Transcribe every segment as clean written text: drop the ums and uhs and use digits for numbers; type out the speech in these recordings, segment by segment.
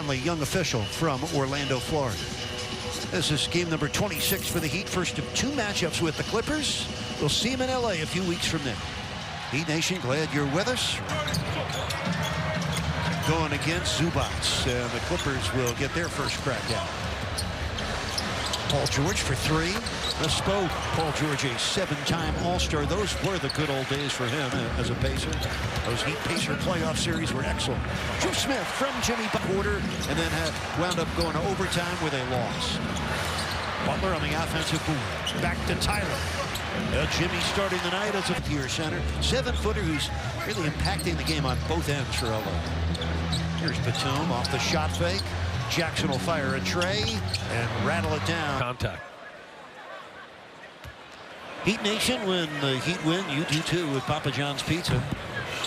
Conley, young official from Orlando, Florida. This is game number 26 for the Heat. First of two matchups with the Clippers. We'll see them in LA a few weeks from now. Heat Nation, glad you're with us. Going against Zubac. The Clippers will get their first crack out. Paul George for three. Spoke. Paul George, a seven-time All-Star. Those were the good old days for him as a Pacer. Those Heat Pacer playoff series were excellent. Drew Smith from Jimmy quarter, and then wound up going to overtime with a loss. Butler on the offensive board. Back to Tyler. Jimmy starting the night as a tier center. 7-footer who's really impacting the game on both ends for LA. Here's Batum off the shot fake. Jackson will fire a tray and rattle it down. Contact. Heat Nation, when the Heat win, you do too with Papa John's Pizza.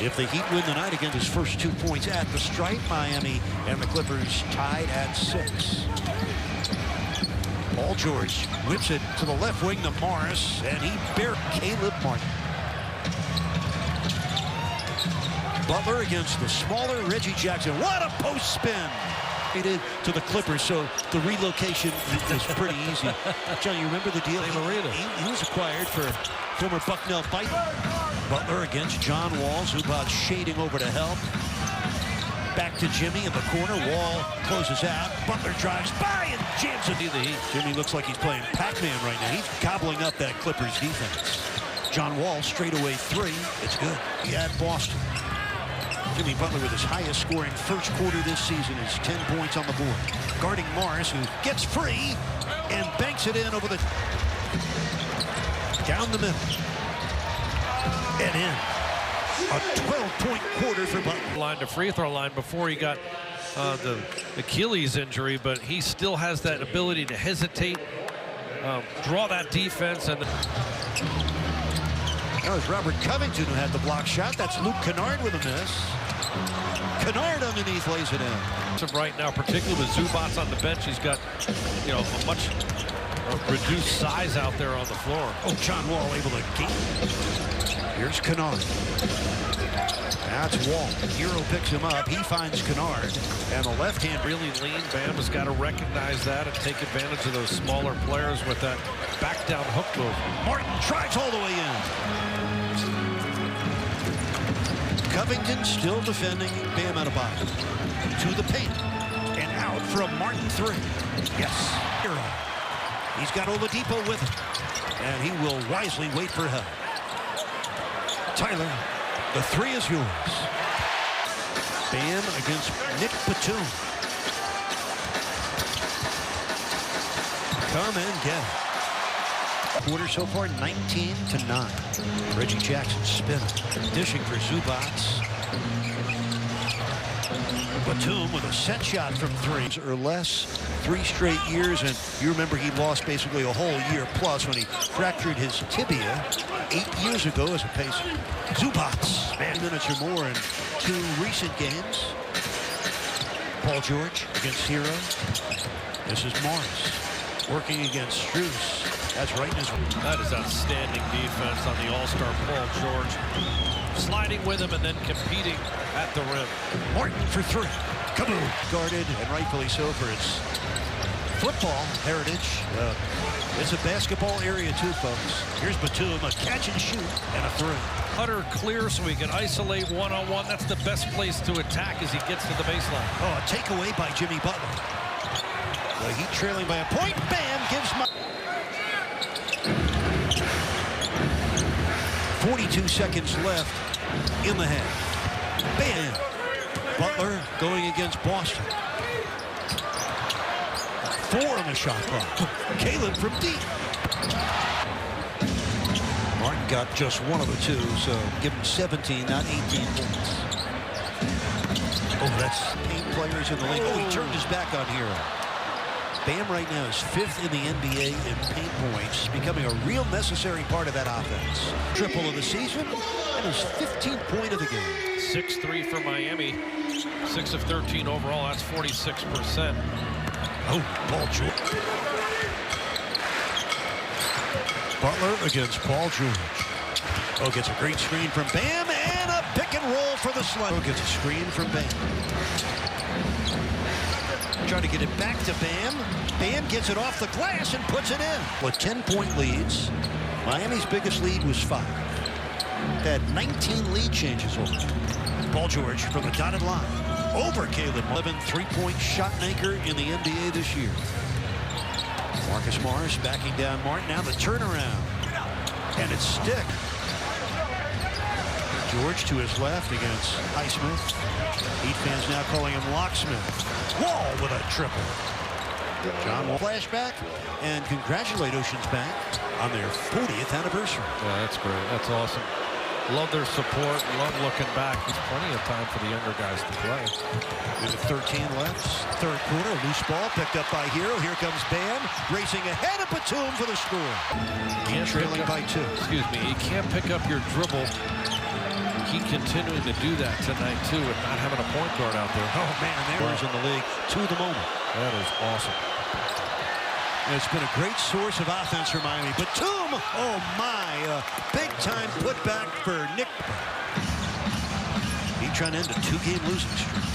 If the Heat win tonight again, his first 2 points at the stripe, Miami and the Clippers tied at 6. Paul George whips it to the left wing to Morris, and he buried Caleb Martin. Butler against the smaller Reggie Jackson. What a post spin! To the Clippers, so the relocation is pretty easy. John, you remember the deal? He was acquired for former Bucknell fight. Butler against John Wall. Zubac shading over to help. Back to Jimmy in the corner. Wall closes out. Butler drives by and jams it. Jimmy looks like he's playing Pac-Man right now. He's gobbling up that Clippers defense. John Wall straightaway three. It's good. He had Boston. Jimmy Butler with his highest scoring first quarter this season is 10 points on the board. Guarding Morris, who gets free and banks it in over the... down the middle. And in. A 12-point quarter for Butler. Line to free throw line before he got the Achilles injury, but he still has that ability to hesitate, draw that defense. And that was Robert Covington who had the block shot. That's Luke Kennard with a miss. Kennard underneath lays it in. So right now, particularly with Zubac on the bench, he's got, a much reduced size out there on the floor. Oh, John Wall able to keep. Here's Kennard. That's Wall. Hero picks him up. He finds Kennard. And the left hand really lean. Bam has got to recognize that and take advantage of those smaller players with that back down hook move. Martin drives all the way in. Covington still defending Bam Adebayo. To the paint. And out from Martin three. Yes. Hero. He's got Oladipo with him. And he will wisely wait for help. Tyler, the three is yours. Bam against Nick Batum. Come and get it. Quarter so far, 19-9. Reggie Jackson spinning, dishing for Zubac. Batum with a set shot from threes or less, 3 straight years, and you remember he lost basically a whole year plus when he fractured his tibia 8 years ago as a Pacer. Zubac, 10 minutes or more in 2 recent games. Paul George against Hero. This is Morris working against Strus. That's right in his... That is outstanding defense on the All-Star Paul George. Sliding with him and then competing at the rim. Martin for three. Kaboom. Guarded, and rightfully so for its football heritage. It's a basketball area too, folks. Here's Batum, a catch and shoot, and a three. Utter clear so he can isolate one-on-one. That's the best place to attack as he gets to the baseline. Oh, a takeaway by Jimmy Butler. The Heat trailing by a point. Bam gives... 42 seconds left in the half. Bam! Butler going against Boston. 4 on the shot clock. Caleb from deep. Martin got just one of the 2, so give him 17, not 18 points. Oh, that's 8 players in the league. Oh, he turned his back on Hero. Bam right now is 5th in the NBA in paint points, becoming a real necessary part of that offense. Triple of the season and his 15th point of the game. 6-3 for Miami, 6 of 13 overall. That's 46%. Oh, Paul George. Butler against Paul George. Oh, gets a great screen from Bam and a pick and roll for the Slug. Oh, gets a screen from Bam. Trying to get it back to Bam. Bam gets it off the glass and puts it in. With 10-point leads, Miami's biggest lead was 5. They had 19 lead changes over. Paul George from the dotted line. Over Caleb. 11 3-point shot maker in the NBA this year. Marcus Morris backing down Martin. Now the turnaround. And it's Stick. George to his left against Highsmith. Heat fans now calling him Locksmith. Wall with a triple. John Wall flashback, and congratulate Oceans Bank on their 40th anniversary. Yeah, that's great. That's awesome. Love their support. Love looking back. There's plenty of time for the younger guys to play. With 13 left, third quarter, loose ball picked up by Hero. Here comes Bam, racing ahead of Batum for the score. Trailing by 2. Excuse me. You can't pick up your dribble. Keep continuing to do that tonight too, with not having a point guard out there. Oh man, there is in the league to the moment. That is awesome. And it's been a great source of offense for Miami. Batum, oh my, big time putback for Nick. He's trying to end a 2-game losing streak.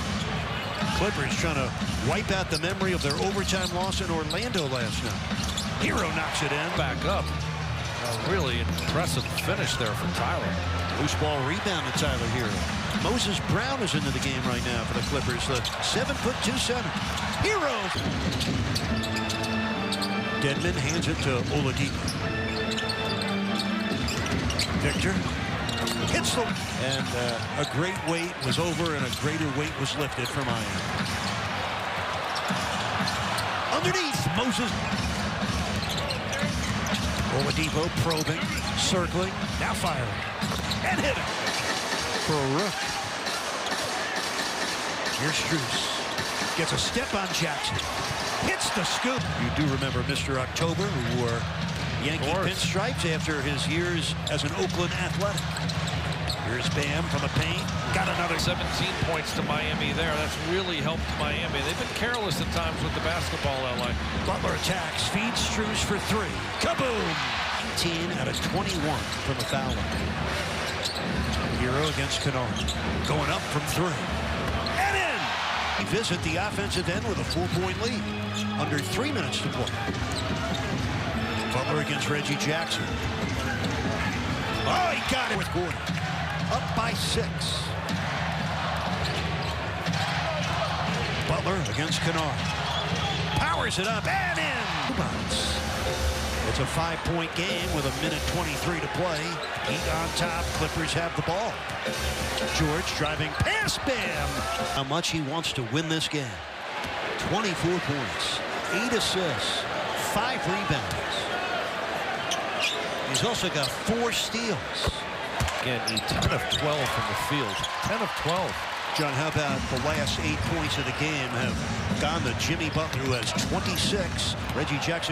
Clippers trying to wipe out the memory of their overtime loss in Orlando last night. Hero knocks it in. Back up. A really impressive finish there for Tyler. Loose ball rebound to Tyler Hero. Moses Brown is into the game right now for the Clippers. The 7'2" center. Hero. Dedmon hands it to Oladipo. Victor hits the... And a great weight was over and a greater weight was lifted for Miami. Underneath, Moses. Oladipo probing, circling, now firing. And hit it for a rook. Here's Strus. Gets a step on Jackson. Hits the scoop. You do remember Mr. October, who wore Yankee pinstripes after his years as an Oakland Athletic. Here's Bam from the paint. Got another 17 points to Miami there. That's really helped Miami. They've been careless at times with the basketball, LA. Butler attacks, feeds Strus for 3. Kaboom! 19 out of 21 from the foul line. Hero against Kennard. Going up from 3. And in! Visit the offensive end with a 4-point lead. Under 3 minutes to play. Butler against Reggie Jackson. Oh, he got it with Gordon. Up by 6. Butler against Kennard. Powers it up and in! It's a 5-point game with 1:23 to play. Heat on top. Clippers have the ball. George driving past Bam. How much he wants to win this game. 24 points, 8 assists, 5 rebounds. He's also got 4 steals. Again, 10 of 12 from the field. 10 of 12. John, how about the last 8 points of the game have gone to Jimmy Butler, who has 26. Reggie Jackson.